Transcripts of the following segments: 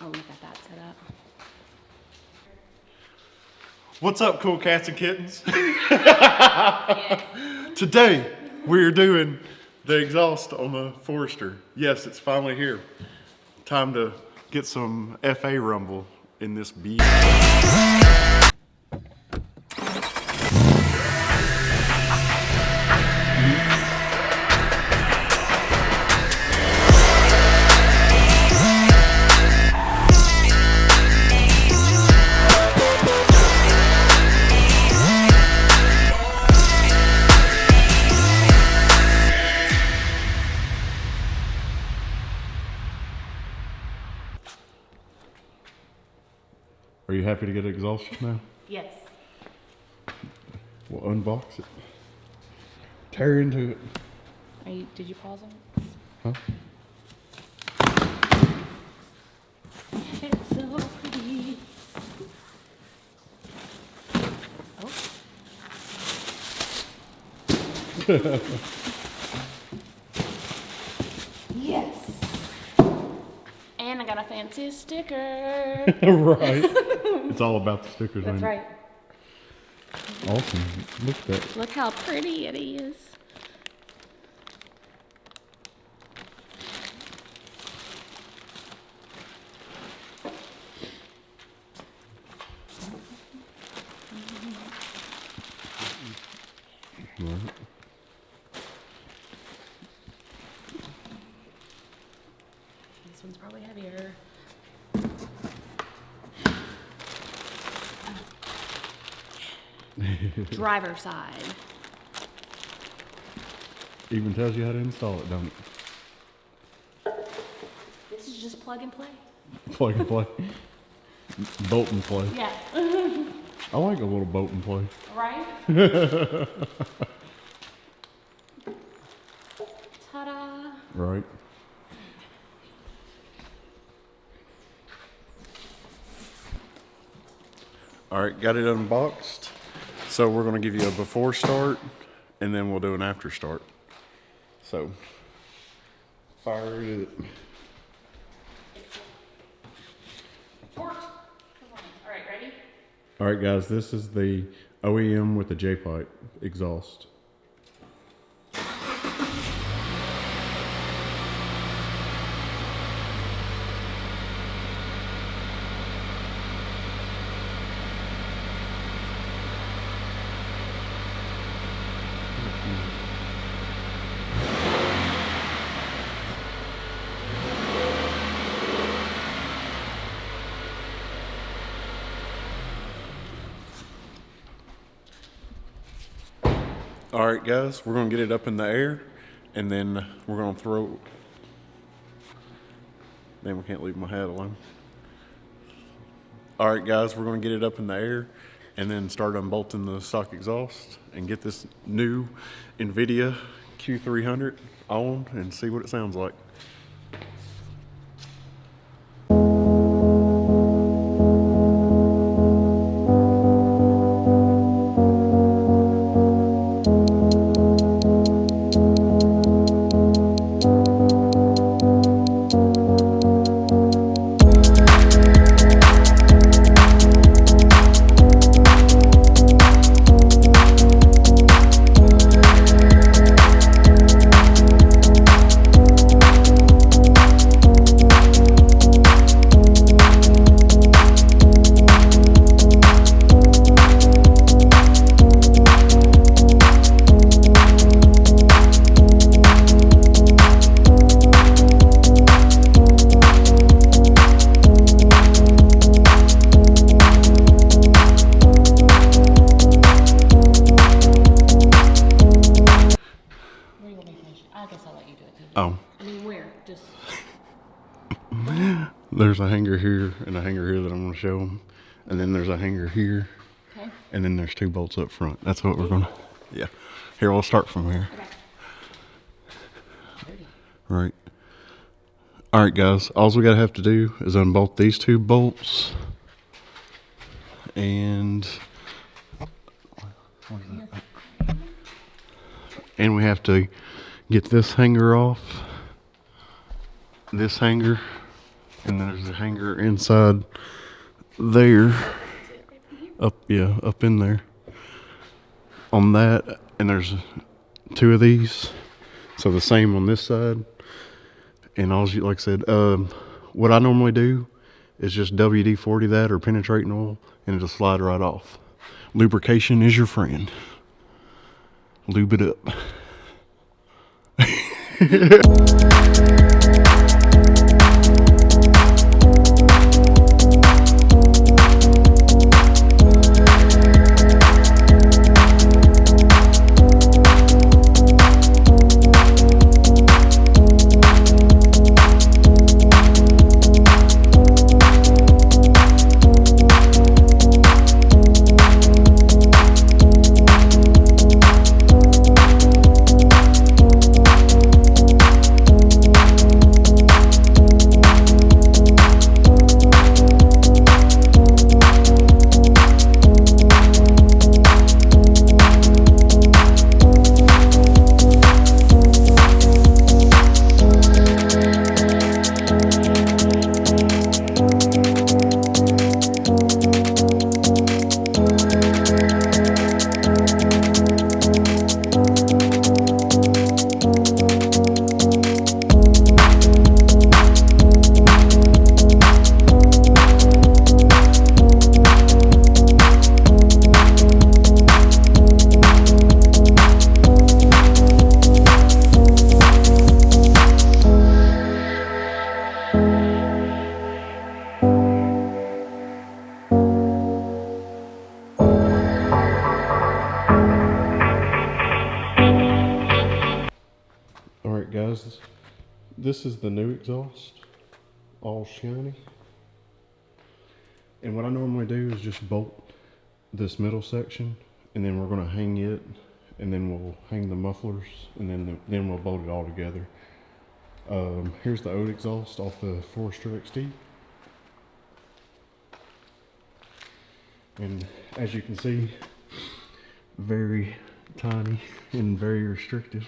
Oh, we got that set up. What's up, cool cats and kittens? Yes. Today, we're doing the exhaust on the Forester. Yes, it's finally here. Time to get some FA rumble in this beast. Are you happy to get it exhausted now? Yes. We'll unbox it. Tear into it. Did you pause them? Huh? It's so pretty. Oh. Yes. And I got a fancy sticker. Right. It's all about the stickers. That's right. Awesome. Look at that. Look how pretty it is. Right. This one's probably heavier. Driver side. Even tells you how to install it, don't it? This is just plug and play. Plug and play. Bolt and play. Yeah. I like a little bolt and play. Right? Ta-da! Right. All right, got it unboxed. So we're gonna give you a before start and then we'll do an after start. So, fire it. Torch. Come on. All right, ready? All right, guys, this is the OEM with the J-pipe exhaust. All right, guys, we're gonna get it up in the air and then we're gonna throw, man, we can't leave my hat alone. All right, guys, we're gonna get it up in the air and then start unbolting the stock exhaust and get this new Invidia Q300 on and see what it sounds like. Oh. I mean, where? Just. There's a hanger here and a hanger here that I'm going to show them. And then there's a hanger here. Okay. And then there's 2 bolts up front. That's what we're going to. Yeah. Here, we'll start from here. Okay. Right. All right, guys. All we got to have to do is unbolt these 2 bolts. And. And we have to get this hanger off, this hanger, And then there's a hanger inside there. Up in there. On that, and there's 2 of these. So the same on this side. And like I said, what I normally do is just WD-40 that or penetrating oil, and it'll slide right off. Lubrication is your friend. Lube it up. Alright guys, this is the new exhaust, all shiny. And what I normally do is just bolt this middle section, and then we're going to hang it, and then we'll hang the mufflers, and then we'll bolt it all together. Here's the old exhaust off the Forester XT. And as you can see, very tiny and very restrictive.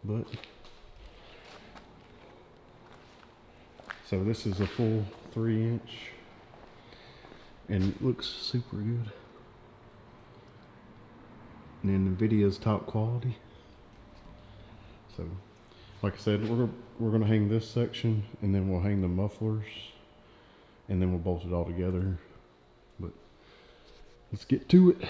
But so this is a full 3-inch, and it looks super good. And then Invidia's top quality. So, like I said, we're gonna hang this section, and then we'll hang the mufflers, and then we'll bolt it all together. But let's get to it.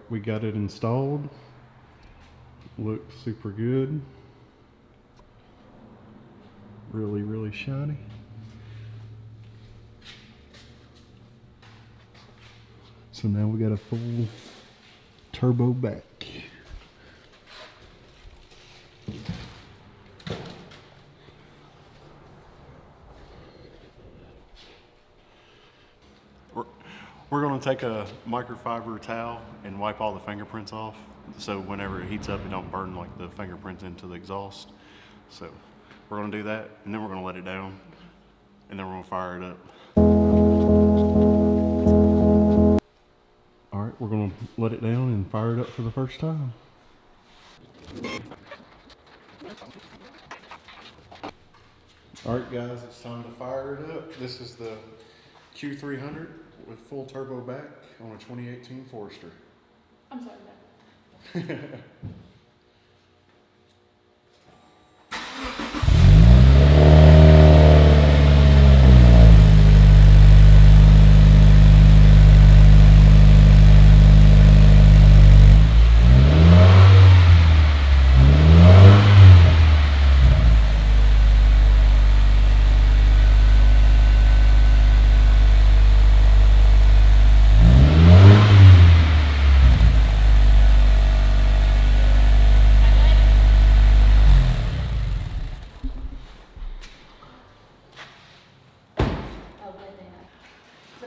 We got it installed. Looks super good. Really, really shiny. So now we got a full turbo back. We're going to take a microfiber towel and wipe all the fingerprints off, so whenever it heats up it don't burn like the fingerprints into the exhaust. So we're going to do that, and then we're going to let it down, and then we're going to fire it up. Alright, we're going to let it down and fire it up for the first time. Alright guys, it's time to fire it up. This is the Q300 with full turbo back on a 2018 Forester. I'm sorry, Dad.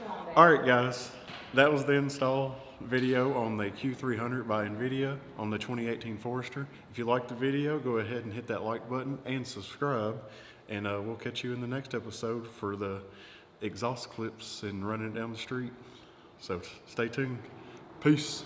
Come on, babe. All right, guys, that was the install video on the Q300 by Invidia on the 2018 Forester. If you liked the video, go ahead and hit that like button and subscribe, and we'll catch you in the next episode for the exhaust clips and running it down the street. So stay tuned. Peace.